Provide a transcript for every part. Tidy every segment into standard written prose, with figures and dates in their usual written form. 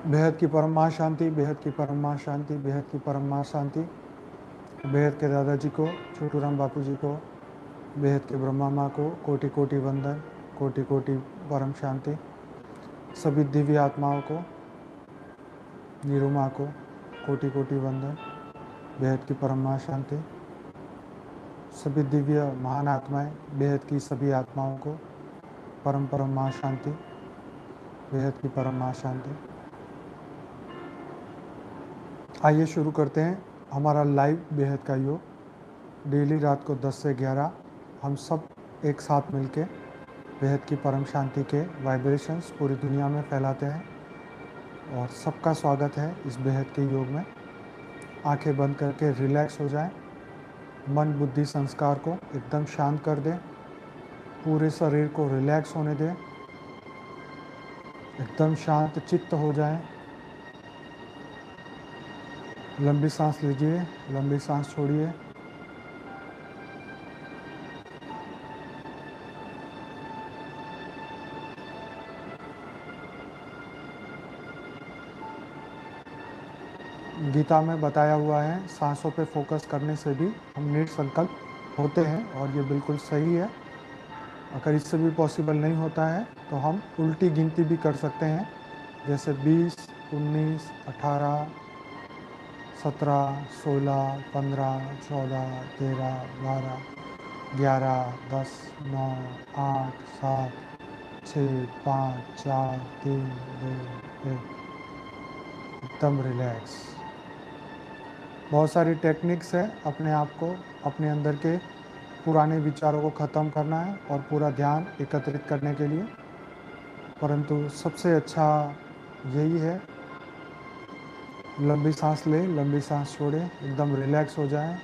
बेहद की परम महाशांति, बेहद की परम महाशांति, बेहद की परम महाशांति। बेहद के दादाजी को, छोटू राम बापू जी को, बेहद के ब्रह्मा माँ को कोटि कोटि वंदन, कोटि कोटि परम शांति। सभी दिव्य आत्माओं को, नीरू माँ को कोटि कोटि वंदन, बेहद की परम महाशांति। सभी दिव्य महान आत्माएं, बेहद की सभी आत्माओं को परम परम महाशांति, बेहद की परम महाशांति। आइए शुरू करते हैं हमारा लाइव बेहद का योग। डेली रात को 10 से 11 हम सब एक साथ मिलके बेहद की परम शांति के वाइब्रेशंस पूरी दुनिया में फैलाते हैं और सबका स्वागत है इस बेहद के योग में। आंखें बंद करके रिलैक्स हो जाएं, मन बुद्धि संस्कार को एकदम शांत कर दें, पूरे शरीर को रिलैक्स होने दें, एकदम शांत चित्त हो जाएं। लंबी सांस लीजिए, लंबी सांस छोड़िए। गीता में बताया हुआ है सांसों पे फोकस करने से भी हम निर संकल्प होते हैं और ये बिल्कुल सही है। अगर इससे भी पॉसिबल नहीं होता है तो हम उल्टी गिनती भी कर सकते हैं, जैसे 20, 19, 18, 17, 16, 15, 14, 13, 12, 11, 10, 9, 8, 7, 6, 5, 4, 3, 2, 1। एकदम रिलैक्स। बहुत सारी टेक्निक्स है अपने आप को, अपने अंदर के पुराने विचारों को ख़त्म करना है और पूरा ध्यान एकत्रित करने के लिए, परंतु सबसे अच्छा यही है लंबी सांस ले, लंबी सांस छोड़े, एकदम रिलैक्स हो जाए।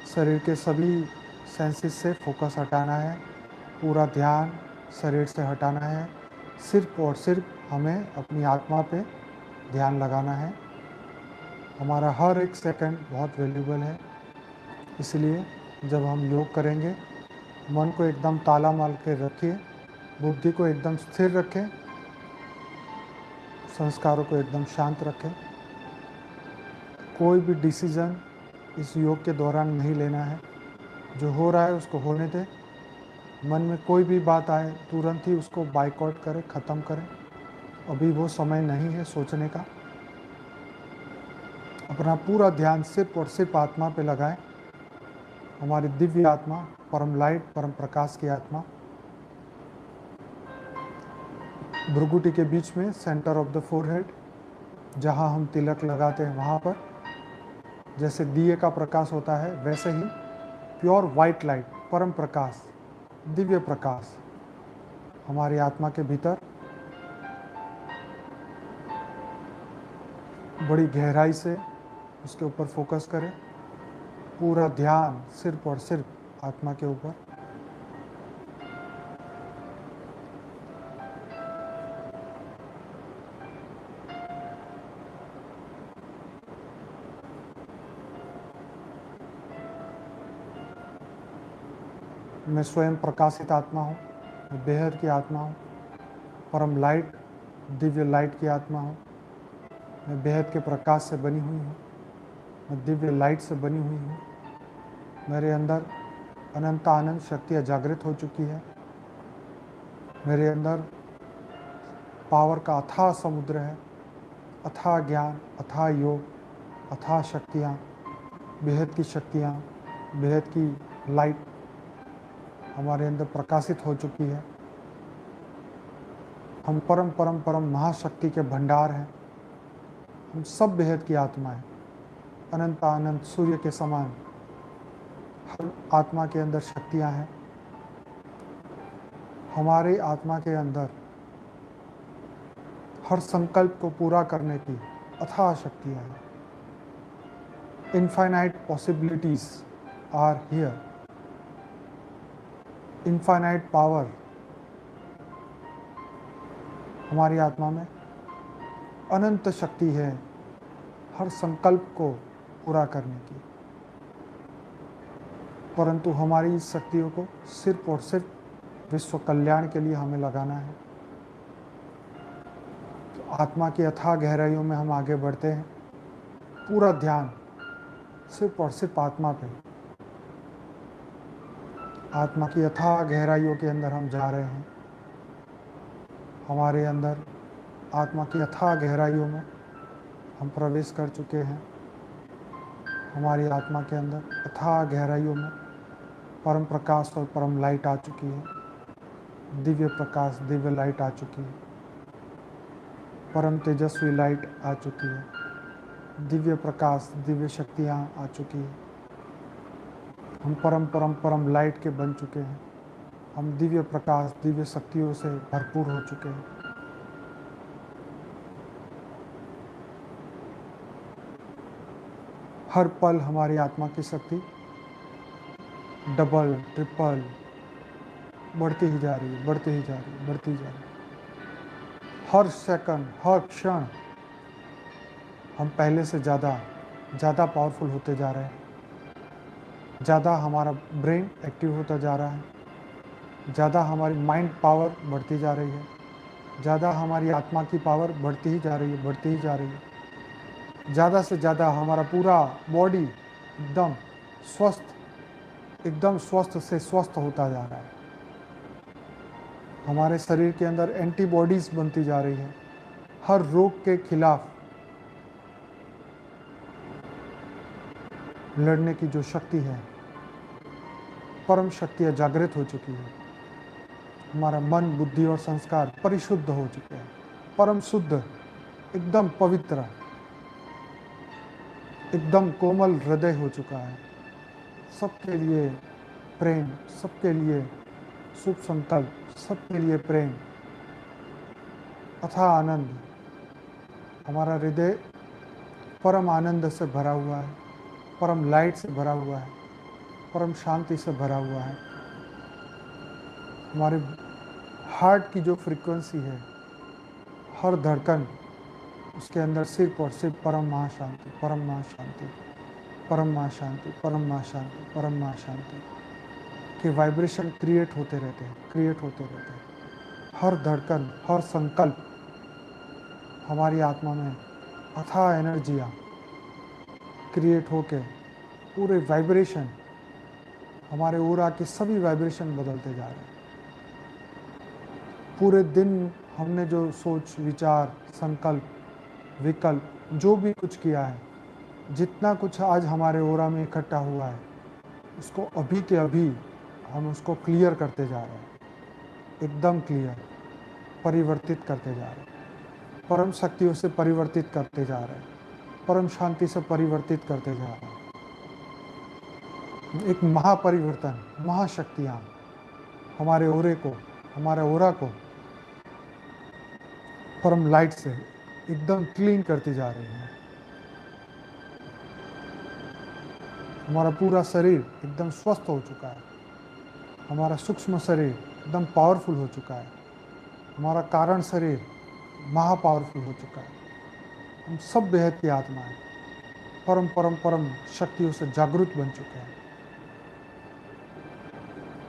शरीर के सभी सेंसेस से फोकस हटाना है, पूरा ध्यान शरीर से हटाना है। सिर्फ और सिर्फ हमें अपनी आत्मा पे ध्यान लगाना है। हमारा हर एक सेकंड बहुत वैल्यूबल है, इसलिए जब हम योग करेंगे मन को एकदम ताला मार के रखिए, बुद्धि को एकदम स्थिर रखें, संस्कारों को एकदम शांत रखें। कोई भी डिसीजन इस योग के दौरान नहीं लेना है, जो हो रहा है उसको होने दें। मन में कोई भी बात आए तुरंत ही उसको बाइकआउट करें, ख़त्म करें। अभी वो समय नहीं है सोचने का। अपना पूरा ध्यान सिर्फ और सिर्फ आत्मा पे लगाएं। हमारी दिव्य आत्मा, परम लाइट, परम प्रकाश की आत्मा भ्रुकुटी के बीच में, सेंटर ऑफ द फोरहेड, जहाँ हम तिलक लगाते हैं वहाँ पर जैसे दिए का प्रकाश होता है, वैसे ही प्योर वाइट लाइट, परम प्रकाश, दिव्य प्रकाश हमारी आत्मा के भीतर बड़ी गहराई से उसके ऊपर फोकस करें। पूरा ध्यान सिर्फ और सिर्फ आत्मा के ऊपर। मैं स्वयं प्रकाशित आत्मा हूँ, मैं बेहद की आत्मा हूँ, परम लाइट, दिव्य लाइट की आत्मा हूँ। मैं बेहद के प्रकाश से बनी हुई हूँ, मैं दिव्य लाइट से बनी हुई हूँ। मेरे अंदर अनंत आनंद शक्तियाँ जागृत हो चुकी है। मेरे अंदर पावर का अथाह समुद्र है, अथाह ज्ञान, अथाह योग, अथाह शक्तियाँ, बेहद की शक्तियाँ, बेहद की लाइट हमारे अंदर प्रकाशित हो चुकी है। हम परम परम परम महाशक्ति के भंडार हैं। हम सब बेहद की आत्मा है, अनंत आनंद सूर्य के समान हर आत्मा के अंदर शक्तियाँ हैं। हमारे आत्मा के अंदर हर संकल्प को पूरा करने की अथाह शक्तियाँ हैं। Infinite possibilities are here, infinite power हमारी आत्मा में, अनंत शक्ति है हर संकल्प को पूरा करने की। परंतु हमारी इस शक्तियों को सिर्फ और सिर्फ विश्व कल्याण के लिए हमें लगाना है। आत्मा की अथाह गहराइयों में हम आगे बढ़ते हैं। पूरा ध्यान सिर्फ और सिर्फ आत्मा पे, आत्मा की अथाह गहराइयों के अंदर हम जा रहे हैं। हमारे अंदर आत्मा की अथाह गहराइयों में हम प्रवेश कर चुके हैं। हमारी आत्मा के अंदर अथाह गहराइयों में परम प्रकाश और परम लाइट आ चुकी है। दिव्य प्रकाश, दिव्य लाइट आ चुकी है। परम तेजस्वी लाइट आ चुकी है। दिव्य प्रकाश, दिव्य शक्तियाँ आ चुकी है। हम परम परम परम लाइट के बन चुके हैं। हम दिव्य प्रकाश, दिव्य शक्तियों से भरपूर हो चुके हैं। हर पल हमारी आत्मा की शक्ति डबल, ट्रिपल बढ़ती ही जा रही है, बढ़ती ही जा रही है, बढ़ती ही जा रही है। हर सेकंड, हर क्षण हम पहले से ज़्यादा पावरफुल होते जा रहे हैं। ज़्यादा हमारा ब्रेन एक्टिव होता जा रहा है। ज़्यादा हमारी माइंड पावर बढ़ती जा रही है। ज़्यादा हमारी आत्मा की पावर बढ़ती ही जा रही है, बढ़ती ही जा रही है। ज़्यादा से ज़्यादा हमारा पूरा बॉडी एकदम एकदम स्वस्थ से स्वस्थ होता जा रहा है। हमारे शरीर के अंदर एंटीबॉडीज़ बनती जा रही है। हर रोग के खिलाफ लड़ने की जो शक्ति है, परम शक्तियाँ जागृत हो चुकी है। हमारा मन, बुद्धि और संस्कार परिशुद्ध हो चुके हैं, परम शुद्ध, एकदम पवित्र, एकदम कोमल हृदय हो चुका है। सबके लिए प्रेम, सबके लिए शुभ संकल्प, सबके लिए प्रेम, अथाह आनंद। हमारा हृदय परम आनंद से भरा हुआ है, परम लाइट से भरा हुआ है, परम शांति से भरा हुआ है। हमारे हार्ट की जो फ्रीक्वेंसी है, हर धड़कन, उसके अंदर सिर्फ और सिर्फ परम महाशांति, परम महाशांति, परम महाशांति, परम महाशांति, परम महाशांति के वाइब्रेशन क्रिएट होते रहते हैं, क्रिएट होते रहते हैं। हर धड़कन, हर संकल्प हमारी आत्मा में अथाह एनर्जियाँ क्रिएट होके पूरे वाइब्रेशन, हमारे ऑरा के सभी वाइब्रेशन बदलते जा रहे हैं। पूरे दिन हमने जो सोच, विचार, संकल्प, विकल्प, जो भी कुछ किया है, जितना कुछ आज हमारे ऑरा में इकट्ठा हुआ है, उसको अभी के अभी हम उसको क्लियर करते जा रहे हैं। एकदम क्लियर, परिवर्तित करते जा रहे हैं। परम शक्तियों से परिवर्तित करते जा रहे हैं। परम शांति से परिवर्तित करते जा रहे हैं। एक महापरिवर्तन, महाशक्तियाँ हमारे ऑरे को, हमारे ऑरा को परम लाइट से एकदम क्लीन करती जा रही है। हमारा पूरा शरीर एकदम स्वस्थ हो चुका है। हमारा सूक्ष्म शरीर एकदम पावरफुल हो चुका है। हमारा कारण शरीर महा पावरफुल हो चुका है। हम सब बेहद की आत्मा है, परम परम परम शक्तियों से जागृत बन चुके हैं।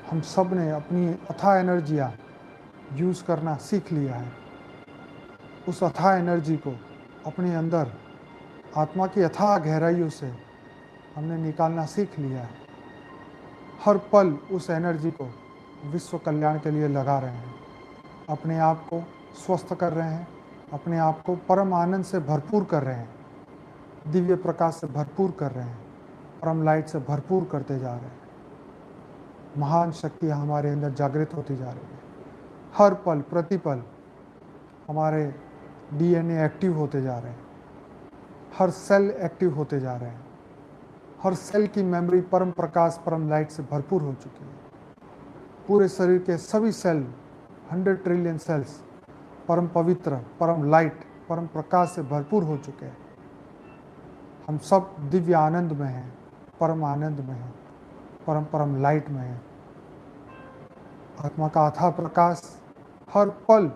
हम सब ने अपनी अथाह एनर्जियाँ यूज़ करना सीख लिया है। उस अथाह एनर्जी को अपने अंदर आत्मा की अथाह गहराइयों से हमने निकालना सीख लिया है। हर पल उस एनर्जी को विश्व कल्याण के लिए लगा रहे हैं। अपने आप को स्वस्थ कर रहे हैं, अपने आप को परम आनंद से भरपूर कर रहे हैं, दिव्य प्रकाश से भरपूर कर रहे हैं, परम लाइट से भरपूर करते जा रहे हैं। महान शक्तियाँ हमारे अंदर जागृत होती जा रही है। हर पल, प्रतिपल हमारे डीएनए एक्टिव होते जा रहे हैं। हर सेल एक्टिव होते जा रहे हैं। हर सेल की मेमोरी परम प्रकाश, परम लाइट से भरपूर हो चुकी है। पूरे शरीर के सभी सेल, 100 ट्रिलियन सेल्स परम पवित्र, परम लाइट, परम प्रकाश से भरपूर हो चुके हैं। हम सब दिव्य आनंद में हैं, परम आनंद में हैं, परम परम लाइट में हैं। आत्मा का अथाह प्रकाश हर पल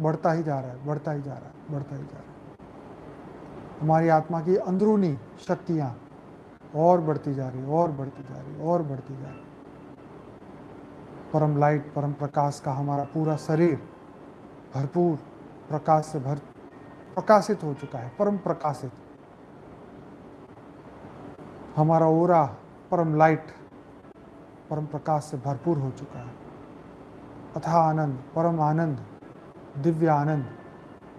बढ़ता ही जा रहा है, बढ़ता ही जा रहा है, बढ़ता ही जा रहा है। हमारी आत्मा की अंदरूनी शक्तियाँ और बढ़ती जा रही है, और बढ़ती जा रही है, और बढ़ती जा रही है। परम लाइट, परम प्रकाश का हमारा पूरा शरीर भरपूर प्रकाश से प्रकाशित हो चुका है, परम प्रकाशित। हमारा ओरा परम लाइट, परम प्रकाश से भरपूर हो चुका है। अथाह आनंद, परम आनंद, दिव्य आनंद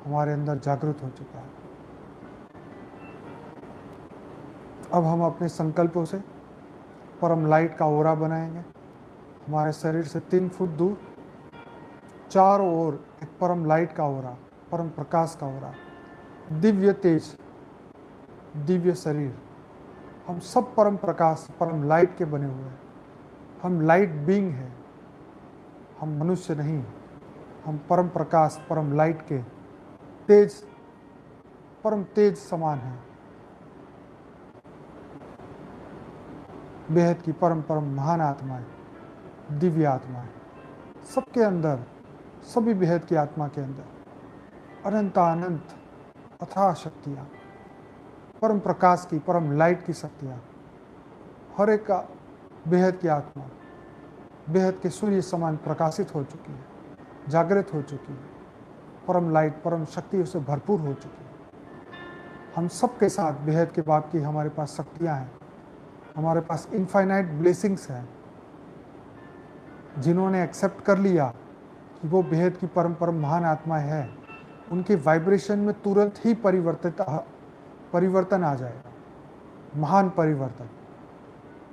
हमारे अंदर जागृत हो चुका है। अब हम अपने संकल्पों से परम लाइट का ओरा बनाएंगे। हमारे शरीर से 3 फुट दूर चारों ओर एक परम लाइट का ओरा, परम प्रकाश का ओरा, दिव्य तेज, दिव्य शरीर। हम सब परम प्रकाश, परम लाइट के बने हुए हैं। हम लाइट बीइंग हैं, हम मनुष्य नहीं। हम परम प्रकाश, परम लाइट के तेज, परम तेज समान हैं। बेहद की परम परम महान आत्माएं, दिव्य आत्माएं सबके अंदर, सभी बेहद की आत्मा के अंदर अनंत अनंत अथाह शक्तियाँ, परम प्रकाश की, परम लाइट की शक्तियाँ, हर एक का बेहद की आत्मा बेहद के सूर्य समान प्रकाशित हो चुकी है, जागृत हो चुकी है, परम लाइट, परम शक्तियों से भरपूर हो चुकी है। हम सबके साथ बेहद के बाप की हमारे पास शक्तियाँ हैं, हमारे पास इनफाइनाइट ब्लेसिंग्स हैं। जिन्होंने एक्सेप्ट कर लिया कि वो बेहद की परम परम महान आत्मा है, उनके वाइब्रेशन में तुरंत ही परिवर्तन आ जाएगा, महान परिवर्तन।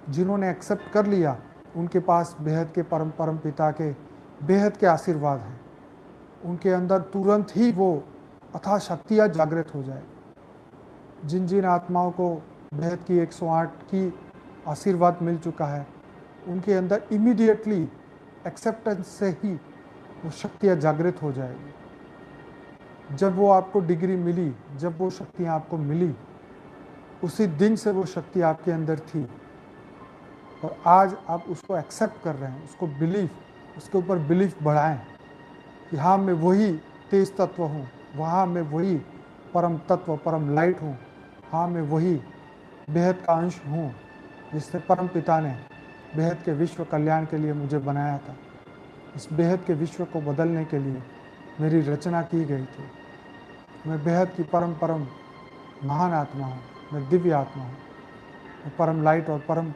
जिन्होंने एक्सेप्ट कर लिया, उनके पास बेहद के परम परम पिता के बेहद के आशीर्वाद हैं। उनके अंदर तुरंत ही वो अथाह शक्तियाँ जागृत हो जाए। जिन जिन आत्माओं को बेहद की 108 की आशीर्वाद मिल चुका है, उनके अंदर इमीडिएटली एक्सेप्टेंस से ही वो शक्तियाँ जागृत हो जाएगी। जब वो आपको डिग्री मिली, जब वो शक्तियाँ आपको मिली, उसी दिन से वो शक्ति आपके अंदर थी और आज आप उसको एक्सेप्ट कर रहे हैं, उसको उसके ऊपर बिलीफ बढ़ाएं कि हाँ मैं वही तेज तत्व हूँ, वहाँ मैं वही परम तत्व, परम लाइट हूँ, हाँ मैं वही बेहद का अंश हूँ जिससे परम पिता ने बेहद के विश्व कल्याण के लिए मुझे बनाया था। इस बेहद के विश्व को बदलने के लिए मेरी रचना की गई थी। मैं बेहद की परम परम महान आत्मा हूँ, मैं दिव्य आत्मा हूँ, मैं परम लाइट और परम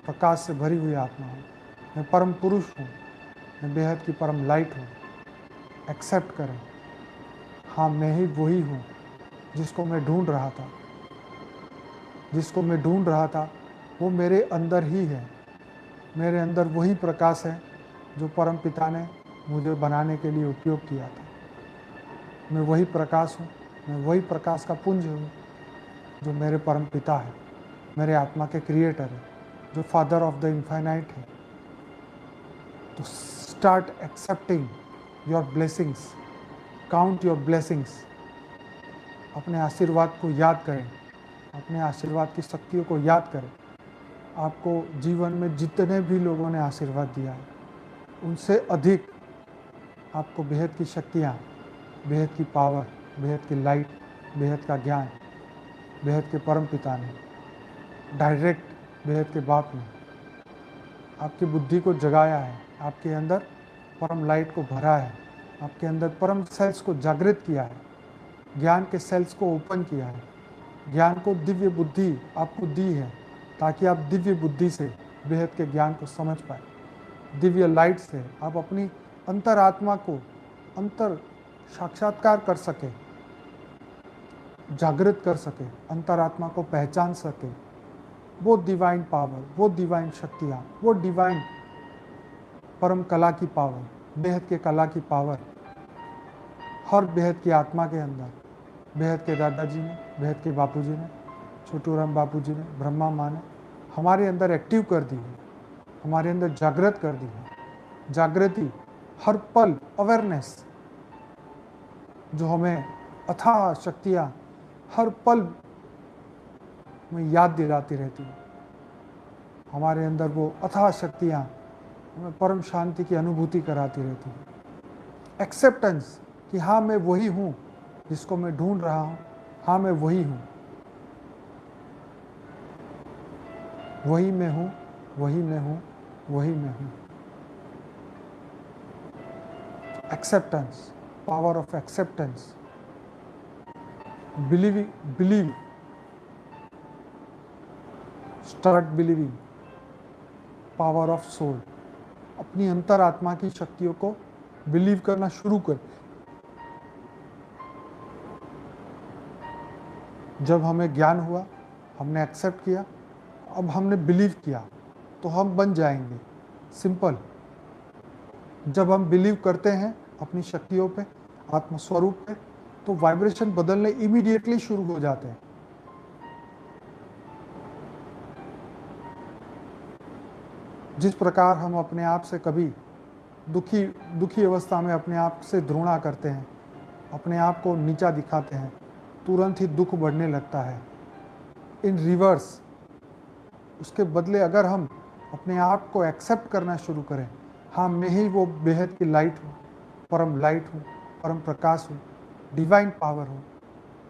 प्रकाश से भरी हुई आत्मा हूँ, मैं परम पुरुष हूँ, मैं बेहद की परम लाइट हूँ। एक्सेप्ट करें, हाँ मैं ही वही हूँ जिसको मैं ढूंढ रहा था। जिसको मैं ढूंढ रहा था वो मेरे अंदर ही है। मेरे अंदर वही प्रकाश है जो परम पिता ने मुझे बनाने के लिए उपयोग किया था। मैं वही प्रकाश हूँ, मैं वही प्रकाश का पुंज हूँ जो मेरे परम पिता है, मेरे आत्मा के क्रिएटर है, जो फादर ऑफ द इनफाइनाइट है। तो start accepting your blessings, count your blessings. अपने आशीर्वाद को याद करें, अपने आशीर्वाद की शक्तियों को याद करें। आपको जीवन में जितने भी लोगों ने आशीर्वाद दिया है, उनसे अधिक आपको बेहद की शक्तियाँ, बेहद की पावर, बेहद की लाइट, बेहद का ज्ञान, बेहद के परम पिता ने, डायरेक्ट बेहद के बाप ने आपकी बुद्धि को जगाया है, आपके अंदर परम लाइट को भरा है, आपके अंदर परम सेल्स को जागृत किया है, ज्ञान के सेल्स को ओपन किया है, ज्ञान को दिव्य बुद्धि आपको दी है ताकि आप दिव्य बुद्धि से बेहद के ज्ञान को समझ पाए। दिव्य लाइट से आप अपनी अंतरात्मा को अंतर साक्षात्कार कर सके, जागृत कर सके, अंतरात्मा को पहचान सके। वो डिवाइन पावर, वो डिवाइन शक्तियाँ, वो डिवाइन परम कला की पावर, बेहद के कला की पावर हर बेहद की आत्मा के अंदर, बेहद के दादाजी ने, बेहद के बापूजी ने, छोटू राम बापूजी ने, ब्रह्मा माँ ने हमारे अंदर एक्टिव कर दी है, हमारे अंदर जागृत कर दी है। जागृति हर पल, अवेयरनेस जो हमें अथाह शक्तियाँ हर पल में याद दिलाती रहती है। हमारे अंदर वो अथाह शक्तियाँ हमें परम शांति की अनुभूति कराती रहती है। एक्सेप्टेंस कि हाँ मैं वही हूँ जिसको मैं ढूंढ रहा हूँ, हाँ मैं वही हूँ, वही मैं हूँ, वही मैं हूँ, वही मैं हूँ। Acceptance, power of acceptance. Believe, start believing power of soul. अपनी अंतरात्मा की शक्तियों को बिलीव करना शुरू कर। जब हमें ज्ञान हुआ, हमने एक्सेप्ट किया, अब हमने बिलीव किया, तो हम बन जाएंगे। सिंपल। जब हम बिलीव करते हैं अपनी शक्तियों पे, आत्मस्वरूप पे, तो वाइब्रेशन बदलने इमीडिएटली शुरू हो जाते हैं। जिस प्रकार हम अपने आप से कभी दुखी अवस्था में अपने आप से घृणा करते हैं, अपने आप को नीचा दिखाते हैं, तुरंत ही दुख बढ़ने लगता है। इन रिवर्स, उसके बदले अगर हम अपने आप को एक्सेप्ट करना शुरू करें, हाँ मैं ही वो बेहद की लाइट हूँ, परम लाइट हूँ, परम प्रकाश हूँ, डिवाइन पावर हूँ,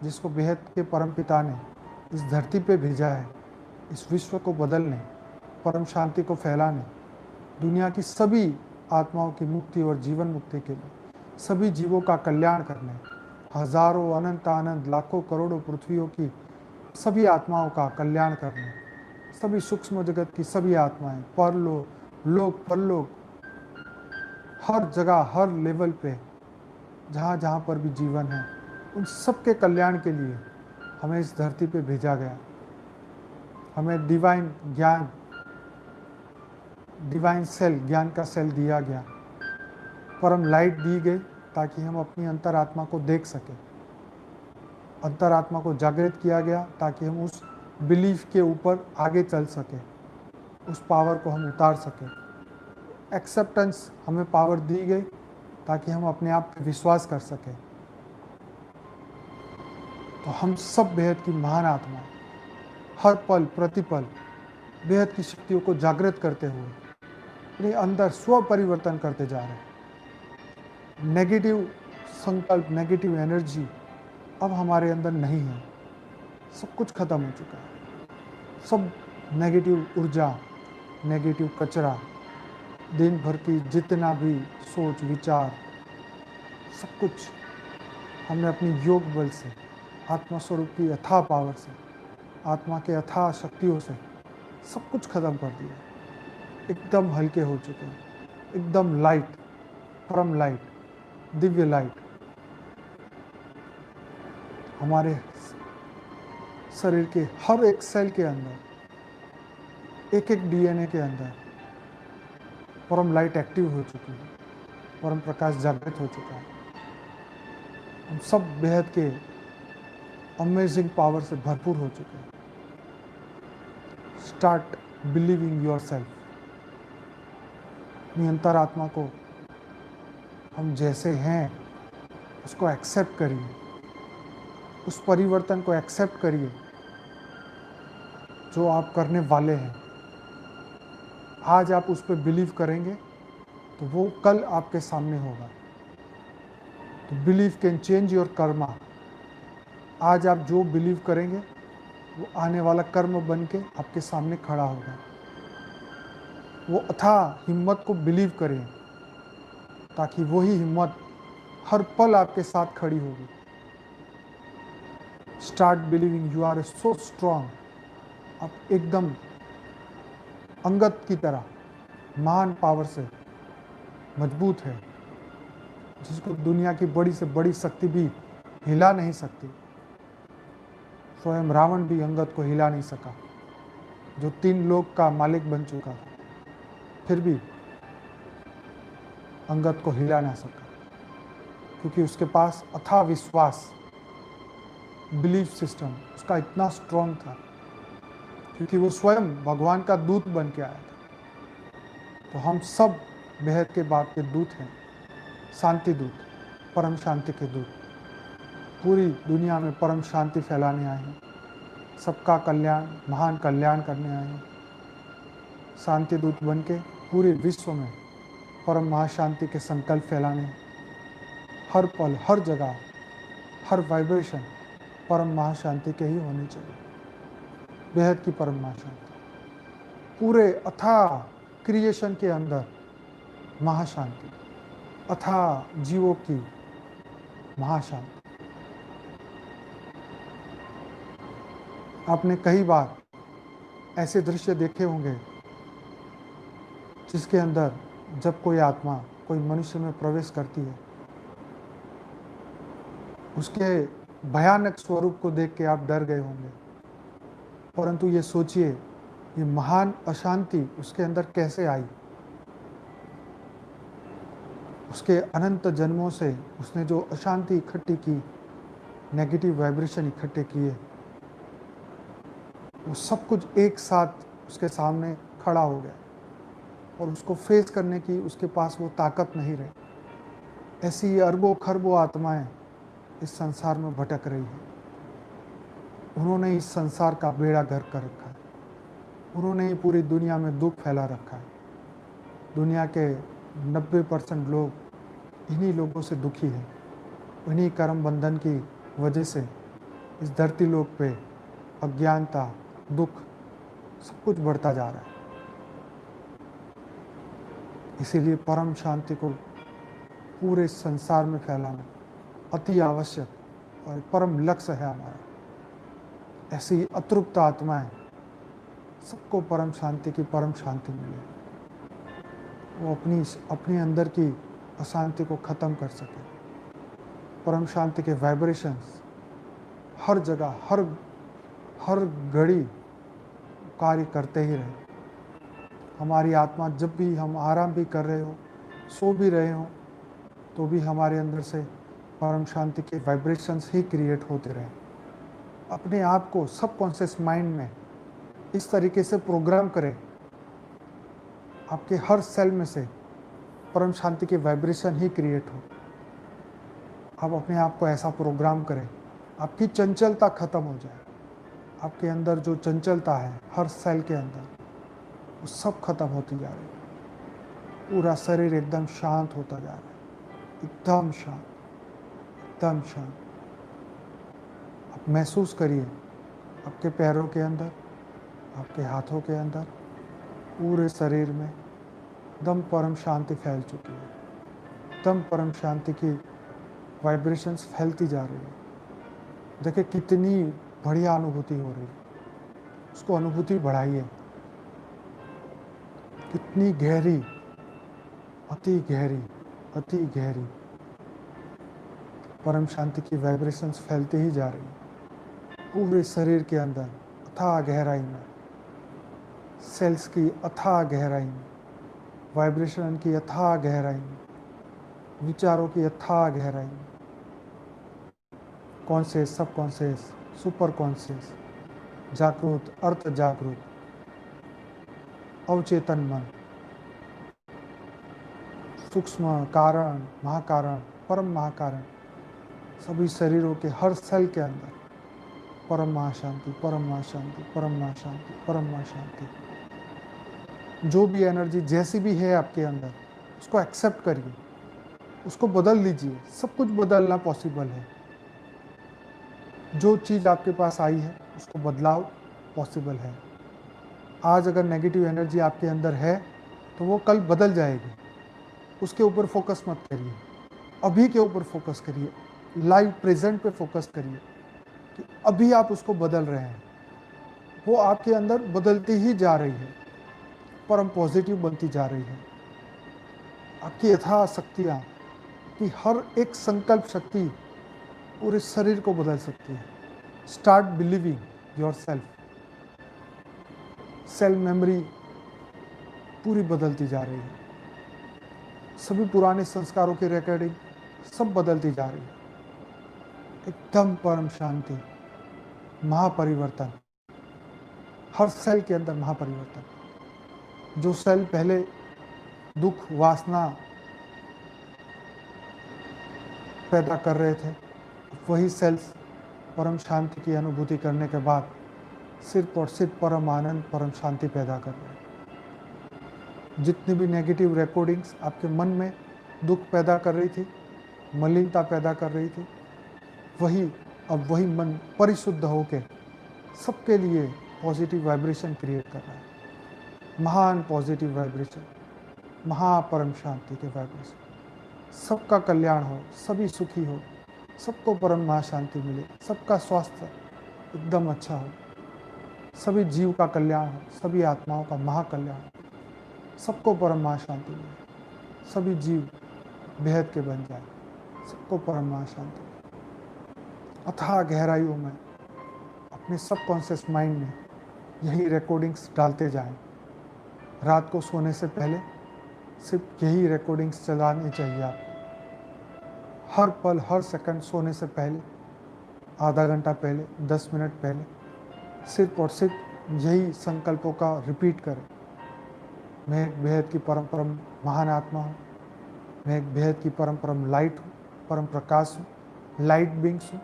जिसको बेहद के परम पिता ने इस धरती पे भेजा है, इस विश्व को बदलने, परम शांति को फैलाने, दुनिया की सभी आत्माओं की मुक्ति और जीवन मुक्ति के लिए, सभी जीवों का कल्याण करने, हजारों अनंत आनंद लाखों करोड़ों पृथ्वियों की सभी आत्माओं का कल्याण करने, सभी सूक्ष्म जगत की सभी आत्माएं, परलोक, लोक, परलोक, हर जगह, हर लेवल पे जहाँ जहाँ पर भी जीवन है, उन सबके कल्याण के लिए हमें इस धरती पे भेजा गया। हमें डिवाइन ज्ञान, डिवाइन सेल, ज्ञान का सेल दिया गया, परम लाइट दी गई, ताकि हम अपनी अंतरात्मा को देख सकें। अंतरात्मा को जागृत किया गया ताकि हम उस बिलीफ के ऊपर आगे चल सकें, उस पावर को हम उतार सकें। एक्सेप्टेंस हमें पावर दी गई ताकि हम अपने आप पे विश्वास कर सकें। तो हम सब बेहद की महान आत्मा, हर पल प्रतिपल बेहद की शक्तियों को जागृत करते हुए अपने अंदर स्व परिवर्तन करते जा रहे हैं। नेगेटिव संकल्प, नेगेटिव एनर्जी अब हमारे अंदर नहीं है, सब कुछ खत्म हो चुका है। सब नेगेटिव ऊर्जा, नेगेटिव कचरा, दिन भर की जितना भी सोच विचार, सब कुछ हमने अपनी योग बल से, आत्मा स्वरूप की अथाह पावर से, आत्मा के अथाह शक्तियों से सब कुछ खत्म कर दिया। एकदम हल्के हो चुके हैं, एकदम लाइट, परम लाइट, दिव्य लाइट हमारे शरीर के हर एक सेल के अंदर, एक एक डीएनए के अंदर परम लाइट एक्टिव हो चुकी है, परम प्रकाश जागृत हो चुका है। हम सब बेहद के अमेजिंग पावर से भरपूर हो चुके हैं। Start believing your self. अपनी अंतरात्मा को हम जैसे हैं उसको एक्सेप्ट करिए, उस परिवर्तन को एक्सेप्ट करिए जो आप करने वाले हैं। आज आप उस पर बिलीव करेंगे तो वो कल आपके सामने होगा। तो believe can change your Karma. आज आप जो बिलीव करेंगे वो आने वाला कर्म बन के आपके सामने खड़ा होगा। वो अथाह हिम्मत को बिलीव करें ताकि वही हिम्मत हर पल आपके साथ खड़ी होगी। Start believing you are so strong. आप एकदम अंगत की तरह महान पावर से मजबूत है, जिसको दुनिया की बड़ी से बड़ी शक्ति भी हिला नहीं सकती। स्वयं रावण भी अंगद को हिला नहीं सका, जो 3 लोक का मालिक बन चुका था, फिर भी अंगद को हिला ना सका, क्योंकि उसके पास अथाह विश्वास, बिलीफ सिस्टम उसका इतना स्ट्रॉन्ग था, क्योंकि वो स्वयं भगवान का दूत बन के आया था। तो हम सब बेहद के बाप के दूत हैं, शांति दूत, परम शांति के दूत। पूरी दुनिया में परम शांति फैलाने आए हैं, सबका कल्याण, महान कल्याण करने आए हैं। शांति दूत बन के पूरे विश्व में परम महाशांति के संकल्प फैलाने। हर पल, हर जगह, हर वाइब्रेशन परम महाशांति के ही होनी चाहिए, बेहद की परम महाशांति। पूरे अथाह क्रिएशन के अंदर महाशांति, अथाह जीवों की महाशांति। आपने कई बार ऐसे दृश्य देखे होंगे जिसके अंदर जब कोई आत्मा कोई मनुष्य में प्रवेश करती है, उसके भयानक स्वरूप को देख के आप डर गए होंगे। परंतु ये सोचिए, ये महान अशांति उसके अंदर कैसे आई। उसके अनंत जन्मों से उसने जो अशांति इकट्ठी की, नेगेटिव वाइब्रेशन इकट्ठे किए, वो सब कुछ एक साथ उसके सामने खड़ा हो गया और उसको फेस करने की उसके पास वो ताकत नहीं रही। ऐसी अरबों खरबों आत्माएं इस संसार में भटक रही है। उन्होंने इस संसार का बेड़ा गर्क कर रखा है। उन्होंने ही पूरी दुनिया में दुख फैला रखा है। दुनिया के 90% लोग इन्हीं लोगों से दुखी हैं। उन्हीं कर्म बंधन की वजह से इस धरती लोक पे अज्ञानता, दुख सब कुछ बढ़ता जा रहा है। इसीलिए परम शांति को पूरे संसार में फैलाना अति आवश्यक और परम लक्ष्य है हमारा। ऐसी अतृप्त आत्माएं, सबको परम शांति की परम शांति मिले, वो अपनी अंदर की अशांति को ख़त्म कर सके। परम शांति के वाइब्रेशंस हर जगह, हर घड़ी कार्य करते ही रहे। हमारी आत्मा जब भी हम आराम भी कर रहे हो, सो भी रहे हो, तो भी हमारे अंदर से परम शांति के वाइब्रेशंस ही क्रिएट होते रहे। अपने आप को सबकॉन्शियस माइंड में इस तरीके से प्रोग्राम करें, आपके हर सेल में से परम शांति के वाइब्रेशन ही क्रिएट हो। आप अपने आप को ऐसा प्रोग्राम करें, आपकी चंचलता खत्म हो जाए। आपके अंदर जो चंचलता है हर सेल के अंदर, वो सब खत्म होती जा रही है। पूरा शरीर एकदम शांत होता जा रहा है, एकदम शांत, एकदम शांत। आप महसूस करिए आपके पैरों के अंदर, आपके हाथों के अंदर, पूरे शरीर में एकदम परम शांति फैल चुकी है। एकदम परम शांति की वाइब्रेशंस फैलती जा रही है। देखिए कितनी बढ़िया अनुभूति हो रही है। उसको अनुभूति बढ़ाइए। कितनी गहरी, अति गहरी, अति गहरी परम शांति की वाइब्रेशंस फैलती ही जा रही है पूरे शरीर के अंदर, अथाह गहराई में, सेल्स की अथाह गहराई में, वाइब्रेशन की अथाह गहराई में, विचारों की अथाह गहराई में, कॉन्शियस, सब कॉन्शियस, सुपर कॉन्शियस, जागृत, अर्थ जागृत, अवचेतन मन, सूक्ष्म कारण, महाकारण, परम महाकारण, सभी शरीरों के हर सेल के अंदर परम महाशांति, परम महाशांति, परम महाशांति, परम महाशांति। जो भी एनर्जी जैसी भी है आपके अंदर, उसको एक्सेप्ट करिए, उसको बदल लीजिए। सब कुछ बदलना पॉसिबल है। जो चीज़ आपके पास आई है उसको बदलाव पॉसिबल है। आज अगर नेगेटिव एनर्जी आपके अंदर है तो वो कल बदल जाएगी। उसके ऊपर फोकस मत करिए, अभी के ऊपर फोकस करिए, लाइव प्रेजेंट पे फोकस करिए कि अभी आप उसको बदल रहे हैं। वो आपके अंदर बदलती ही जा रही है, परम पॉजिटिव बनती जा रही है। आपकी यथा शक्तियाँ की हर एक संकल्प शक्ति पूरे शरीर को बदल सकती है। Start believing yourself. Cell memory पूरी बदलती जा रही है। सभी पुराने संस्कारों की रिकॉर्डिंग सब बदलती जा रही है। एकदम परम शांति, महापरिवर्तन, हर सेल के अंदर महापरिवर्तन। जो सेल पहले दुख, वासना पैदा कर रहे थे, वही सेल्स परम शांति की अनुभूति करने के बाद सिर्फ और सिर्फ परम आनंद, परम शांति पैदा कर रहे हैं। जितनी भी नेगेटिव रिकॉर्डिंग्स आपके मन में दुख पैदा कर रही थी, मलिनता पैदा कर रही थी, अब वही मन परिशुद्ध होके सबके लिए पॉजिटिव वाइब्रेशन क्रिएट कर रहा है। महान पॉजिटिव वाइब्रेशन, महापरम शांति के वाइब्रेशन। सबका कल्याण हो, सभी सुखी हो, सबको परम महाशांति मिले, सबका स्वास्थ्य एकदम अच्छा हो, सभी जीव का कल्याण हो, सभी आत्माओं का महाकल्याण हो, सबको परम महाशांति मिले, सभी जीव बेहद के बन जाए, सबको परम महाशांति मिले। अथाह गहराइयों में अपने सबकॉन्शियस माइंड में यही रिकॉर्डिंग्स डालते जाएं। रात को सोने से पहले सिर्फ यही रिकॉर्डिंग्स चलानी चाहिए आपको। हर पल हर सेकंड सोने से पहले, आधा घंटा पहले, 10 मिनट पहले सिर्फ और सिर्फ यही संकल्पों का रिपीट करें। मैं एक बेहद की परम महान आत्मा हूँ, मैं एक बेहद की परम लाइट हूँ, परम प्रकाश हूँ, लाइट बींग्स हूँ।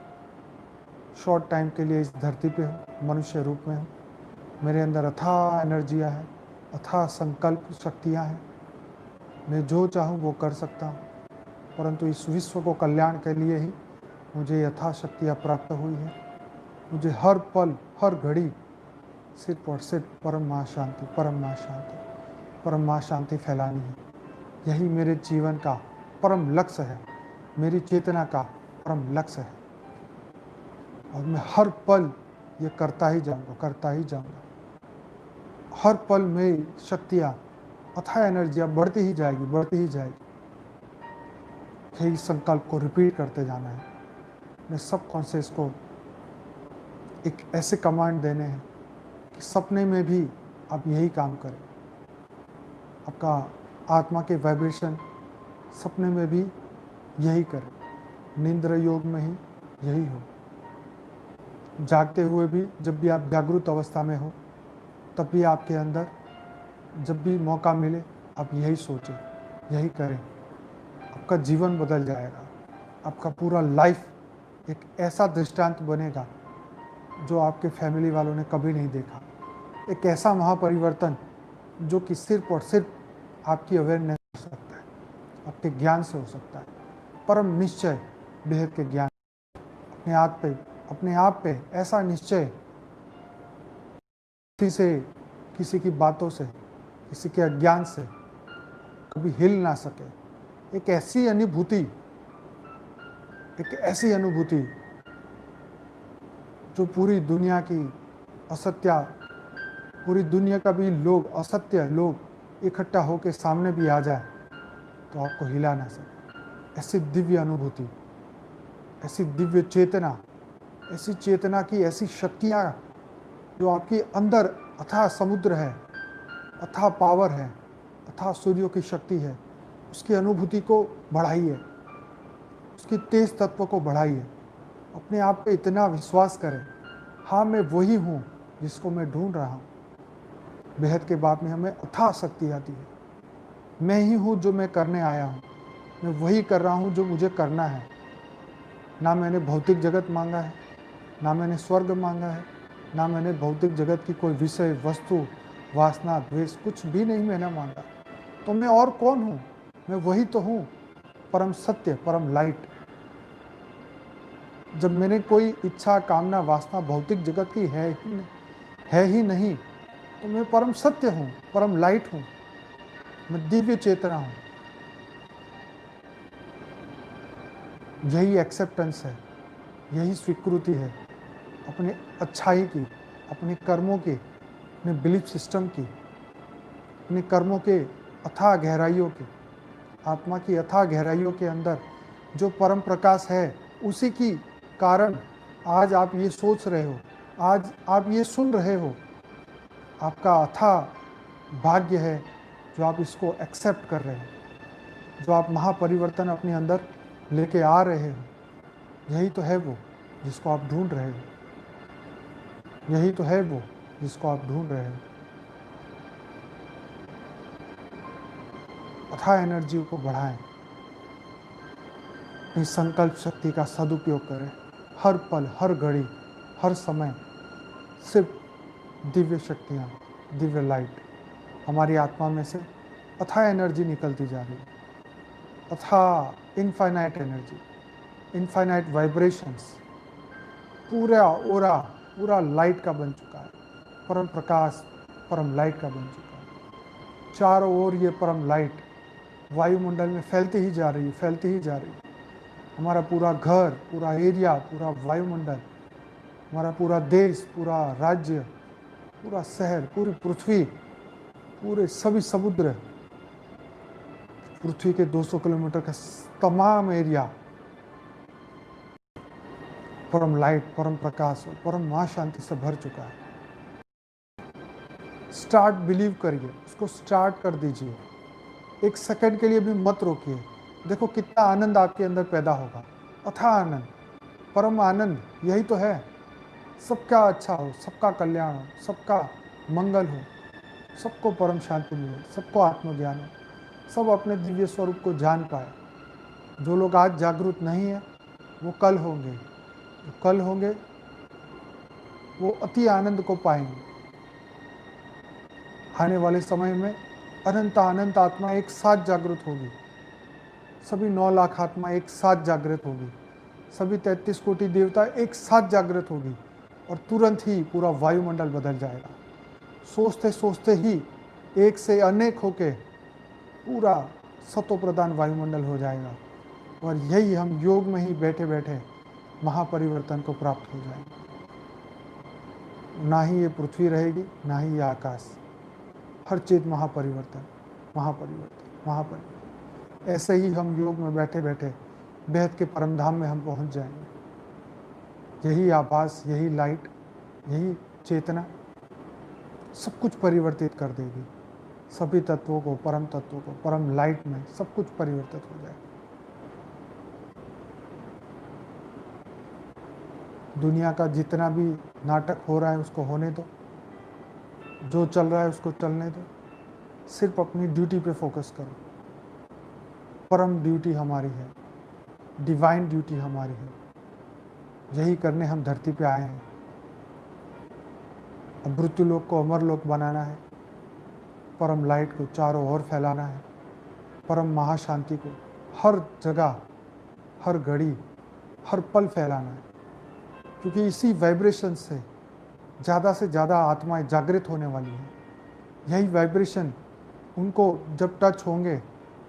शॉर्ट टाइम के लिए इस धरती पे हूँ, मनुष्य रूप में हूँ। मेरे अंदर अथाह एनर्जियाँ हैं, अथाह संकल्प शक्तियाँ हैं। मैं जो चाहूँ वो कर सकता हूँ, परंतु इस विश्व को कल्याण के लिए ही मुझे यथा शक्तियाँ प्राप्त हुई है। मुझे हर पल हर घड़ी सिर्फ और सिर्फ परम महाशांति, परम महाशांति, परम महाशांति फैलानी है। यही मेरे जीवन का परम लक्ष्य है, मेरी चेतना का परम लक्ष्य है। और मैं हर पल ये करता ही जाऊंगा। हर पल में शक्तियाँ, अथाह एनर्जियाँ बढ़ती ही जाएगी। यही संकल्प को रिपीट करते जाना है। मैं सब कॉन्शियस को एक ऐसे कमांड देने हैं कि सपने में भी आप यही काम करें। आपका आत्मा के वाइब्रेशन सपने में भी यही करें, निंद्र योग में ही यही हो। जागते हुए भी जब भी आप जागरूक अवस्था में हो, तब भी आपके अंदर जब भी मौका मिले आप यही सोचें, यही करें। आपका जीवन बदल जाएगा। आपका पूरा लाइफ एक ऐसा दृष्टांत बनेगा जो आपके फैमिली वालों ने कभी नहीं देखा। एक ऐसा महापरिवर्तन जो कि सिर्फ और सिर्फ आपकी अवेयरनेस हो सकता है, आपके ज्ञान से हो सकता है। परम निश्चय, बेहद के ज्ञान, अपने आप पे ऐसा निश्चय, किसी की बातों से, किसी के अज्ञान से कभी हिल ना सके। एक ऐसी अनुभूति जो पूरी दुनिया की पूरी दुनिया का भी लोग, असत्य लोग इकट्ठा होकर सामने भी आ जाए तो आपको हिला ना सके। ऐसी दिव्य अनुभूति, ऐसी दिव्य चेतना, ऐसी चेतना की ऐसी शक्तियाँ जो आपके अंदर अथाह समुद्र है, अथाह पावर है, अथाह सूर्यों की शक्ति है, उसकी अनुभूति को बढ़ाइए, उसकी तेज तत्व को बढ़ाइए। अपने आप पे इतना विश्वास करें, हाँ मैं वही हूँ जिसको मैं ढूंढ रहा हूँ। बेहद के बाद में हमें अथाह शक्ति आती है। मैं ही हूँ जो मैं करने आया हूँ, मैं वही कर रहा हूँ जो मुझे करना है। ना मैंने भौतिक जगत मांगा है, ना मैंने स्वर्ग मांगा है, ना मैंने भौतिक जगत की कोई विषय, वस्तु, वासना, द्वेष कुछ भी नहीं मैंने मांगा। तो मैं और कौन हूँ? मैं वही तो हूँ, परम सत्य, परम लाइट। जब मैंने कोई इच्छा, कामना, वासना भौतिक जगत की है ही नहीं, तो मैं परम सत्य हूँ, परम लाइट हूँ, मैं दिव्य चेतना हूँ। यही एक्सेप्टेंस है, यही स्वीकृति है अपनी अच्छाई की, अपने कर्मों की, अपने बिलीफ सिस्टम की, अपने कर्मों के अथाह गहराइयों की, आत्मा की अथाह गहराइयों के अंदर जो परम प्रकाश है, उसी की कारण आज आप ये सोच रहे हो, आज आप ये सुन रहे हो। आपका अथाह भाग्य है जो आप इसको एक्सेप्ट कर रहे हो, जो आप महापरिवर्तन अपने अंदर लेके आ रहे हो। यही तो है वो जिसको आप ढूंढ रहे हो, यही तो है वो जिसको आप ढूंढ रहे हो। अथाह एनर्जी को बढ़ाएं, इस संकल्प शक्ति का सदुपयोग करें। हर पल, हर घड़ी, हर समय सिर्फ दिव्य शक्तियाँ, दिव्य लाइट हमारी आत्मा में से अथाह एनर्जी निकलती जा रही है। अथाह इनफाइनाइट एनर्जी, इनफाइनाइट वाइब्रेशंस, पूरा ओरा पूरा लाइट का बन चुका है, परम प्रकाश, परम लाइट का बन चुका है। चारों ओर ये परम लाइट वायुमंडल में फैलती ही जा रही है। हमारा पूरा घर, पूरा एरिया, पूरा वायुमंडल, हमारा पूरा देश, पूरा राज्य पूरा शहर, पूरी पृथ्वी, पूरे सभी समुद्र, पृथ्वी के 200 किलोमीटर का तमाम एरिया परम लाइट, परम प्रकाश और परम महाशांति से भर चुका है। स्टार्ट बिलीव करिए, उसको स्टार्ट कर दीजिए। एक सेकंड के लिए भी मत रोकिए। देखो कितना आनंद आपके अंदर पैदा होगा, अथाह आनंद, परम आनंद। यही तो है, सबका अच्छा हो, सबका कल्याण हो, सबका मंगल हो, सबको परम शांति मिले, सबको आत्मज्ञान हो, सब अपने दिव्य स्वरूप को जान पाए। जो लोग आज जागरूक नहीं है वो कल होंगे, जो कल होंगे वो अति आनंद को पाएंगे। आने वाले समय में अनंत आत्मा एक साथ जागृत होगी, सभी 9 लाख आत्मा एक साथ जागृत होगी, सभी 33 कोटि देवता एक साथ जागृत होगी और तुरंत ही पूरा वायुमंडल बदल जाएगा। सोचते सोचते ही एक से अनेक होके पूरा सतो प्रधान वायुमंडल हो जाएगा और यही हम योग में ही बैठे बैठे महापरिवर्तन को प्राप्त हो जाएंगे। ना ही ये पृथ्वी रहेगी, ना ही ये आकाश, हर चीज महापरिवर्तन, महापरिवर्तन, महापरिवर्तन। ऐसे ही हम योग में बैठे बैठे बेहद के परमधाम में हम पहुंच जाएंगे। यही आभास, यही लाइट, यही चेतना सब कुछ परिवर्तित कर देगी। सभी तत्वों को, परम तत्वों को, परम लाइट में सब कुछ परिवर्तित हो जाएगा। दुनिया का जितना भी नाटक हो रहा है उसको होने दो, जो चल रहा है उसको चलने दो, सिर्फ अपनी ड्यूटी पे फोकस करो। परम ड्यूटी हमारी है, डिवाइन ड्यूटी हमारी है, यही करने हम धरती पे आए हैं। मृत्यु लोक को अमर लोक बनाना है, परम लाइट को चारों ओर फैलाना है, परम महाशांति को हर जगह, हर घड़ी, हर पल फैलाना है, क्योंकि इसी वाइब्रेशन से ज़्यादा आत्माएं जागृत होने वाली हैं। यही वाइब्रेशन उनको जब टच होंगे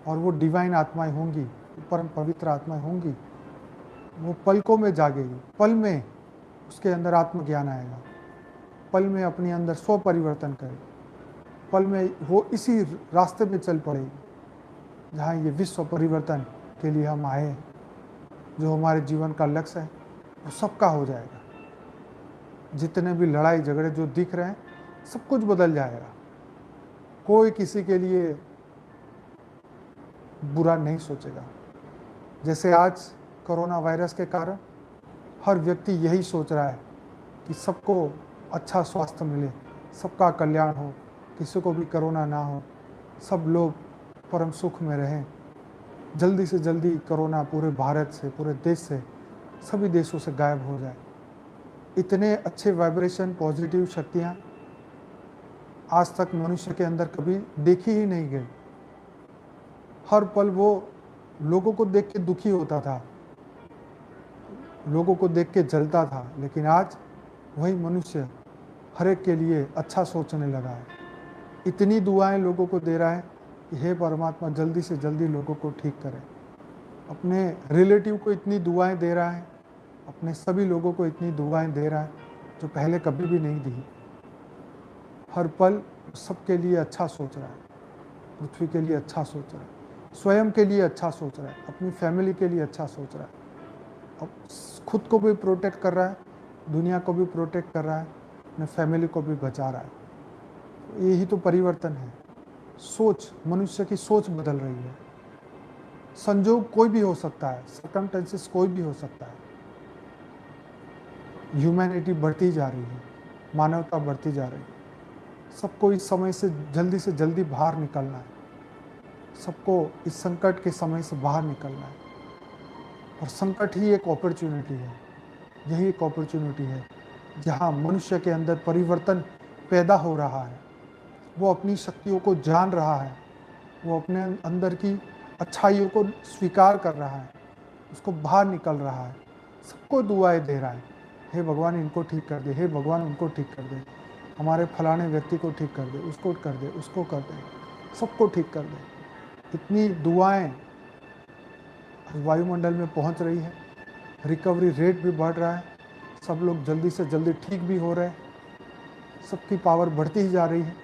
और वो डिवाइन आत्माएं होंगी, परम पवित्र आत्माएं होंगी, वो पलकों में जागेगी, पल में उसके अंदर आत्मज्ञान आएगा, पल में अपने अंदर स्व परिवर्तन करेगी, पल में वो इसी रास्ते पे चल पड़ेगी जहाँ ये विश्व परिवर्तन के लिए हम आए हैं। जो हमारे जीवन का लक्ष्य है वो सबका हो जाएगा। जितने भी लड़ाई झगड़े जो दिख रहे हैं सब कुछ बदल जाएगा। कोई किसी के लिए बुरा नहीं सोचेगा। जैसे आज कोरोना वायरस के कारण हर व्यक्ति यही सोच रहा है कि सबको अच्छा स्वास्थ्य मिले, सबका कल्याण हो, किसी को भी कोरोना ना हो, सब लोग परम सुख में रहें। जल्दी से जल्दी कोरोना पूरे भारत से, पूरे देश से, सभी देशों से गायब हो जाए। इतने अच्छे वाइब्रेशन, पॉजिटिव शक्तियाँ आज तक मनुष्य के अंदर कभी देखी ही नहीं गई। हर पल वो लोगों को देख के दुखी होता था, लोगों को देख के जलता था, लेकिन आज वही मनुष्य हर एक के लिए अच्छा सोचने लगा है। इतनी दुआएं लोगों को दे रहा है कि हे परमात्मा जल्दी से जल्दी लोगों को ठीक करें। अपने रिलेटिव को इतनी दुआएं दे रहा है, अपने सभी लोगों को इतनी दुआएं दे रहा है जो पहले कभी भी नहीं दी। हर पल सबके लिए अच्छा सोच रहा है, पृथ्वी के लिए अच्छा सोच रहा है, स्वयं के लिए अच्छा सोच रहा है, अपनी फैमिली के लिए अच्छा सोच रहा है, अब खुद को भी प्रोटेक्ट कर रहा है, दुनिया को भी प्रोटेक्ट कर रहा है, अपने फैमिली को भी बचा रहा है। यही तो परिवर्तन है। सोच, मनुष्य की सोच बदल रही है। संजोग कोई भी हो सकता है, सर्कमस्टेंसेस कोई भी हो सकता है। ह्यूमैनिटी बढ़ती जा रही है, मानवता बढ़ती जा रही है। सबको इस समय से जल्दी बाहर निकलना है, सबको इस संकट के समय से बाहर निकलना है। और संकट ही एक अपॉर्चुनिटी है, यही एक अपॉर्चुनिटी है जहाँ मनुष्य के अंदर परिवर्तन पैदा हो रहा है। वो अपनी शक्तियों को जान रहा है, वो अपने अंदर की अच्छाइयों को स्वीकार कर रहा है, उसको बाहर निकल रहा है, सबको दुआएं दे रहा है। हे भगवान इनको ठीक कर दे, हे भगवान उनको ठीक कर दे, हमारे फलाने व्यक्ति को ठीक कर दे, उसको कर दे, उसको कर दे, सबको ठीक कर दे। इतनी दुआएं वायुमंडल में पहुंच रही है, रिकवरी रेट भी बढ़ रहा है, सब लोग जल्दी से जल्दी ठीक भी हो रहे हैं, सबकी पावर बढ़ती ही जा रही है।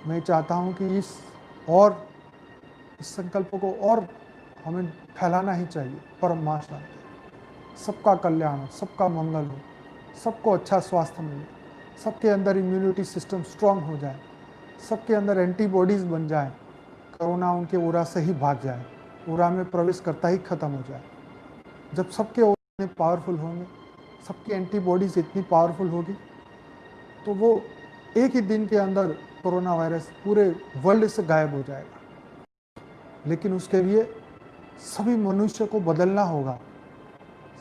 मैं चाहता हूँ कि इस संकल्प को और हमें फैलाना ही चाहिए। परम महाशांति, सबका कल्याण हो, सबका मंगल हो, सबको अच्छा स्वास्थ्य मिले, सबके अंदर इम्यूनिटी सिस्टम स्ट्रांग हो जाए, सबके अंदर एंटीबॉडीज बन जाए, कोरोना उनके उरा से ही भाग जाए, उरा में प्रवेश करता ही खत्म हो जाए। जब सबके उरा पावरफुल होंगे, सबकी एंटीबॉडीज इतनी पावरफुल होगी, तो वो एक ही दिन के अंदर कोरोना वायरस पूरे वर्ल्ड से गायब हो जाएगा। लेकिन उसके लिए सभी मनुष्य को बदलना होगा,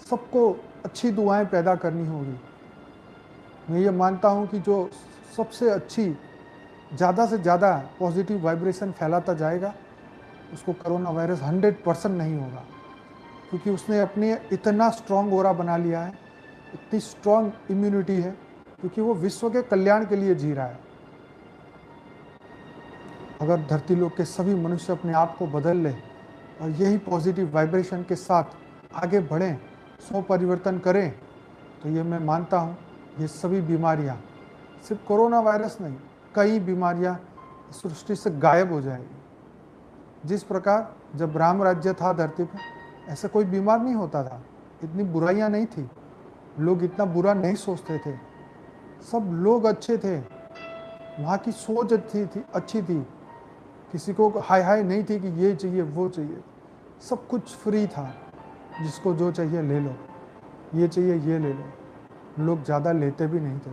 सबको अच्छी दुआएं पैदा करनी होगी। मैं ये मानता हूँ कि जो सबसे अच्छी ज़्यादा से ज़्यादा पॉजिटिव वाइब्रेशन फैलाता जाएगा, उसको कोरोना वायरस 100% नहीं होगा, क्योंकि उसने अपने इतना स्ट्रॉन्ग ऑरा बना लिया है, इतनी स्ट्रॉन्ग इम्यूनिटी है, क्योंकि वो विश्व के कल्याण के लिए जी रहा है। अगर धरती लोक के सभी मनुष्य अपने आप को बदल ले और यही पॉजिटिव वाइब्रेशन के साथ आगे बढ़ें, स्व परिवर्तन करें, तो ये मैं मानता हूँ ये सभी बीमारियाँ, सिर्फ कोरोना वायरस नहीं, कई बीमारियाँ सृष्टि से गायब हो जाएगी। जिस प्रकार जब राम राज्य था धरती पर, ऐसा कोई बीमार नहीं होता था, इतनी बुराइयाँ नहीं थी, लोग इतना बुरा नहीं सोचते थे, सब लोग अच्छे थे, वहाँ की सोच अच्छी थी, किसी को हाय हाय नहीं थी कि ये चाहिए वो चाहिए, सब कुछ फ्री था, जिसको जो चाहिए ले लो, ये चाहिए ये ले लो, लोग ज़्यादा लेते भी नहीं थे।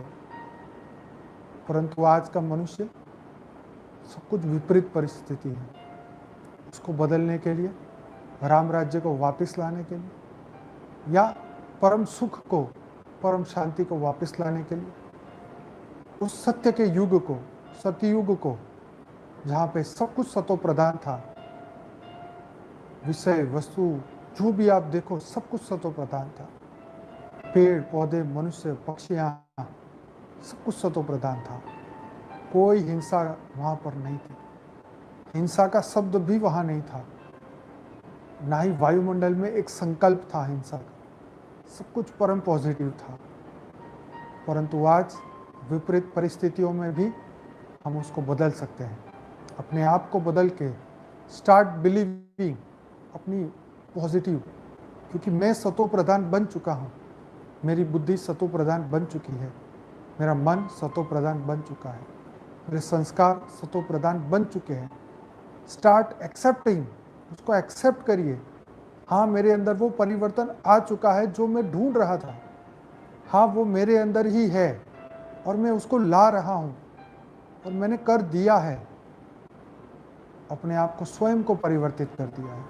परंतु आज का मनुष्य, सब कुछ विपरीत परिस्थिति है। उसको बदलने के लिए, राम राज्य को वापस लाने के लिए, या परम सुख को, परम शांति को वापस लाने के लिए, उस सत्य के युग को, सतयुग को, जहाँ पे सब कुछ सतो प्रधान था, विषय वस्तु जो भी आप देखो सब कुछ सतो प्रधान था, पेड़ पौधे मनुष्य पक्षियाँ सब कुछ सतो प्रधान था, कोई हिंसा वहाँ पर नहीं थी, हिंसा का शब्द भी वहाँ नहीं था, ना ही वायुमंडल में एक संकल्प था हिंसा का, सब कुछ परम पॉजिटिव था। परंतु आज विपरीत परिस्थितियों में भी हम उसको बदल सकते हैं, अपने आप को बदल के स्टार्ट बिलीविंग अपनी पॉजिटिव, क्योंकि मैं सतो प्रधान बन चुका हूँ, मेरी बुद्धि सतो प्रधान बन चुकी है, मेरा मन सतो प्रधान बन चुका है, मेरे संस्कार सतो प्रधान बन चुके हैं। स्टार्ट एक्सेप्टिंग, उसको एक्सेप्ट करिए। हाँ, मेरे अंदर वो परिवर्तन आ चुका है जो मैं ढूंढ रहा था, हाँ वो मेरे अंदर ही है और मैं उसको ला रहा हूँ और मैंने कर दिया है, अपने आप को स्वयं को परिवर्तित कर दिया है।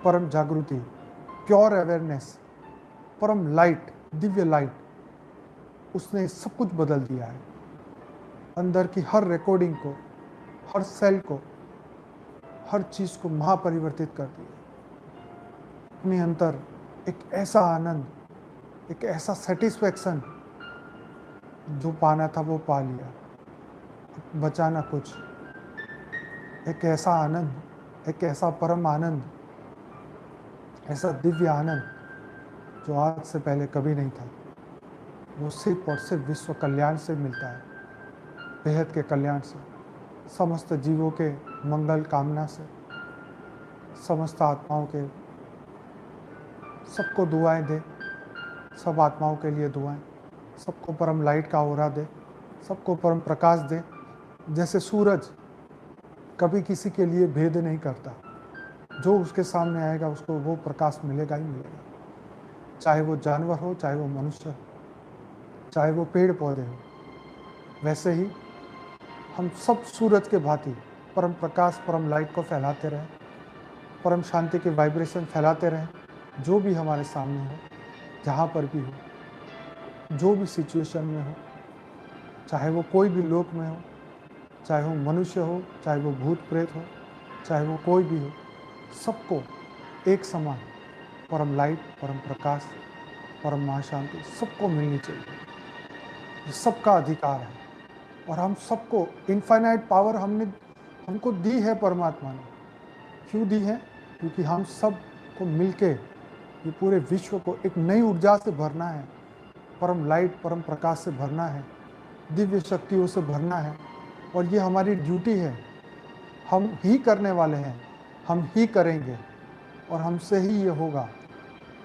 परम जागृति, प्योर अवेयरनेस, परम लाइट, दिव्य लाइट, उसने सब कुछ बदल दिया है। अंदर की हर रिकॉर्डिंग को, हर सेल को, हर चीज़ को महापरिवर्तित कर दिया। अपने अंदर एक ऐसा आनंद, एक ऐसा सेटिस्फैक्शन, जो पाना था वो पा लिया, बचाना कुछ, एक ऐसा आनंद, एक ऐसा परम आनंद, ऐसा दिव्य आनंद जो आज से पहले कभी नहीं था। वो सिर्फ और सिर्फ विश्व कल्याण से मिलता है, बेहद के कल्याण से, समस्त जीवों के मंगल कामना से, समस्त आत्माओं के, सबको दुआएं दे, सब आत्माओं के लिए दुआएं, सबको परम लाइट का ऑरा दे, सबको परम प्रकाश दे। जैसे सूरज कभी किसी के लिए भेद नहीं करता, जो उसके सामने आएगा उसको वो प्रकाश मिलेगा ही मिलेगा, चाहे वो जानवर हो, चाहे वो मनुष्य हो, चाहे वो पेड़ पौधे हो। वैसे ही हम सब सूरज के भांति परम प्रकाश, परम लाइट को फैलाते रहें, परम शांति के वाइब्रेशन फैलाते रहें, जो भी हमारे सामने हो, जहाँ पर भी हो, जो भी सिचुएशन में हो, चाहे वो कोई भी लोक में हो, चाहे वो मनुष्य हो, चाहे वो भूत प्रेत हो, चाहे वो कोई भी हो, सबको एक समान परम लाइट, परम प्रकाश, परम महाशांति सबको मिलनी चाहिए। ये सबका अधिकार है और हम सबको इनफाइनाइट पावर हमको दी है परमात्मा ने। क्यों दी है? क्योंकि हम सब को मिलके ये पूरे विश्व को एक नई ऊर्जा से भरना है, परम लाइट, परम प्रकाश से भरना है, दिव्य शक्तियों से भरना है और ये हमारी ड्यूटी है। हम ही करने वाले हैं, हम ही करेंगे और हमसे ही ये होगा।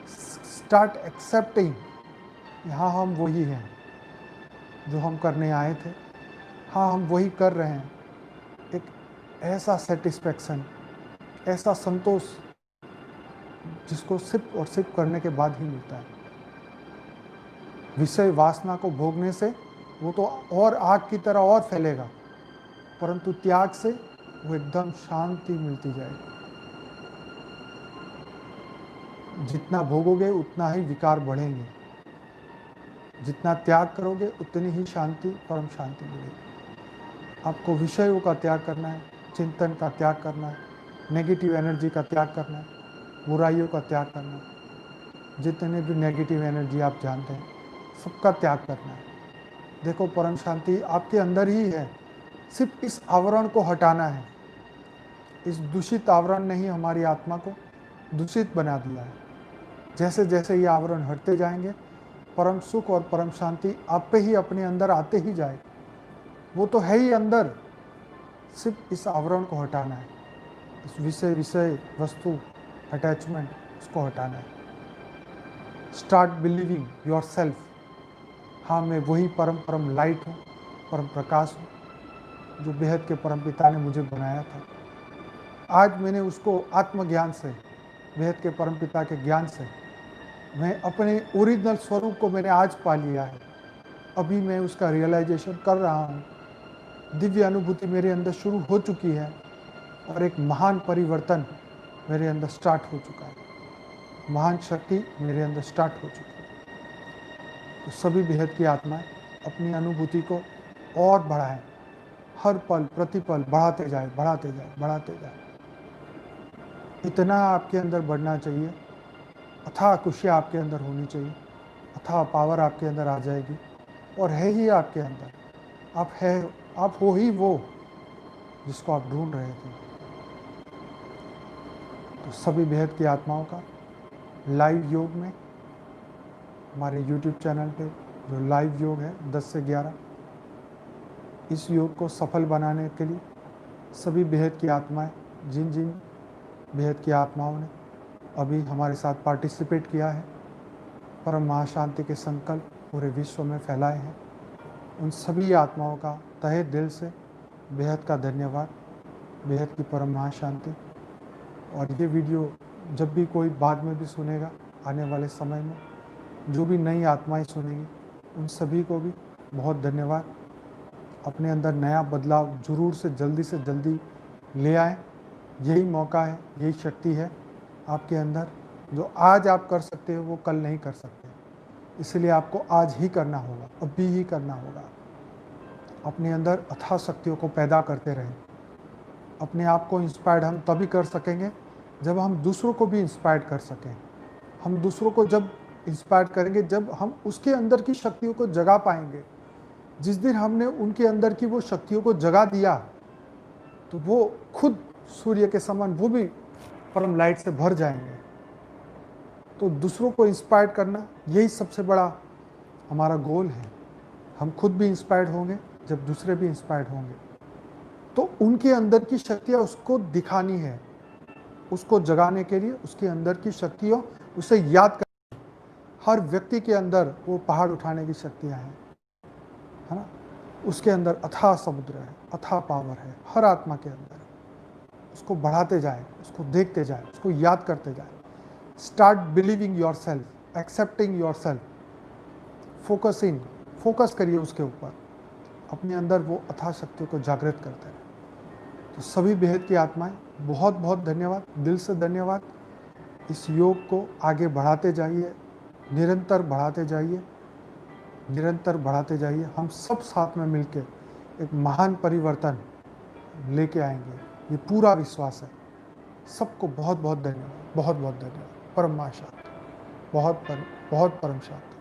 स्टार्ट एक्सेप्टिंग, यहाँ हम वही हैं जो हम करने आए थे। हाँ, हम वही कर रहे हैं। एक ऐसा सेटिस्फैक्शन, ऐसा संतोष जिसको सिर्फ और सिर्फ करने के बाद ही मिलता है। विषय वासना को भोगने से वो तो और आग की तरह और फैलेगा, परंतु त्याग से वो एकदम शांति मिलती जाएगी। जितना भोगोगे उतना ही विकार बढ़ेंगे, जितना त्याग करोगे उतनी ही शांति, परम शांति मिलेगी। आपको विषयों का त्याग करना है, चिंतन का त्याग करना है, नेगेटिव एनर्जी का त्याग करना है, बुराइयों का त्याग करना है। जितने भी नेगेटिव एनर्जी आप जानते हैं सबका त्याग करना है। देखो, परम शांति आपके अंदर ही है, सिर्फ इस आवरण को हटाना है। इस दूषित आवरण ने ही हमारी आत्मा को दूषित बना दिया है। जैसे जैसे ये आवरण हटते जाएंगे, परम सुख और परम शांति आप पे ही अपने अंदर आते ही जाए। वो तो है ही अंदर, सिर्फ इस आवरण को हटाना है। इस विषय वस्तु अटैचमेंट, उसको हटाना है। Start believing your self. हाँ, मैं वही परम लाइट हूँ, परम प्रकाश हूँ जो बेहद के परम पिता ने मुझे बनाया था। आज मैंने उसको आत्मज्ञान से, बेहद के परम पिता के ज्ञान से, मैं अपने ओरिजिनल स्वरूप को मैंने आज पा लिया है। अभी मैं उसका रियलाइजेशन कर रहा हूँ। दिव्य अनुभूति मेरे अंदर शुरू हो चुकी है और एक महान परिवर्तन मेरे अंदर स्टार्ट हो चुका है। महान शक्ति मेरे अंदर स्टार्ट हो चुकी है। तो सभी बेहद की आत्माएं अपनी अनुभूति को और बढ़ाएं, हर पल प्रतिपल बढ़ाते जाए, बढ़ाते जाए, बढ़ाते जाए। इतना आपके अंदर बढ़ना चाहिए, अथाह खुशियाँ आपके अंदर होनी चाहिए, अथाह पावर आपके अंदर आ जाएगी और है ही आपके अंदर। आप हो ही वो जिसको आप ढूंढ रहे थे। तो सभी बेहद की आत्माओं का लाइव योग में, हमारे YouTube चैनल पे जो लाइव योग है 10 से 11, इस योग को सफल बनाने के लिए सभी बेहद की आत्माएं, जिन जिन बेहद की आत्माओं ने अभी हमारे साथ पार्टिसिपेट किया है, परम महाशांति के संकल्प पूरे विश्व में फैलाए हैं, उन सभी आत्माओं का तहे दिल से बेहद का धन्यवाद। बेहद की परम महाशांति। और ये वीडियो जब भी कोई बाद में भी सुनेगा, आने वाले समय में जो भी नई आत्माएं सुनेंगी, उन सभी को भी बहुत धन्यवाद। अपने अंदर नया बदलाव जरूर से जल्दी ले आएँ। यही मौका है, यही शक्ति है आपके अंदर। जो आज आप कर सकते हो वो कल नहीं कर सकते, इसलिए आपको आज ही करना होगा, अभी ही करना होगा। अपने अंदर अथाह शक्तियों को पैदा करते रहें। अपने आप को इंस्पायर्ड हम तभी कर सकेंगे जब हम दूसरों को भी इंस्पायर्ड कर सकें। हम दूसरों को जब इंस्पायर्ड करेंगे, जब हम उसके अंदर की शक्तियों को जगा पाएंगे। जिस दिन हमने उनके अंदर की वो शक्तियों को जगा दिया, तो वो खुद सूर्य के समान वो भी परम लाइट से भर जाएंगे। तो दूसरों को इंस्पायर्ड करना, यही सबसे बड़ा हमारा गोल है। हम खुद भी इंस्पायर्ड होंगे जब दूसरे भी इंस्पायर्ड होंगे। तो उनके अंदर की शक्तियाँ उसको दिखानी है, उसको जगाने के लिए उसके अंदर की शक्तियों, उसे याद कर। हर व्यक्ति के अंदर वो पहाड़ उठाने की शक्तियाँ हैं, है ना। उसके अंदर अथाह समुद्र है, अथाह पावर है, हर आत्मा के अंदर। उसको बढ़ाते जाए, उसको देखते जाए, उसको याद करते जाए। Start believing your self, accepting your self, focus करिए उसके ऊपर। अपने अंदर वो अथाह शक्तियों को जागृत करते हैं। तो सभी बेहद की आत्माएं बहुत बहुत धन्यवाद, दिल से धन्यवाद। इस योग को आगे बढ़ाते जाइए, निरंतर बढ़ाते जाइए, निरंतर बढ़ाते जाइए। हम सब साथ में मिलकर एक महान परिवर्तन लेके आएंगे, ये पूरा विश्वास है। सबको बहुत बहुत धन्यवाद, बहुत बहुत धन्यवाद। परम शांति, बहुत परम शांति।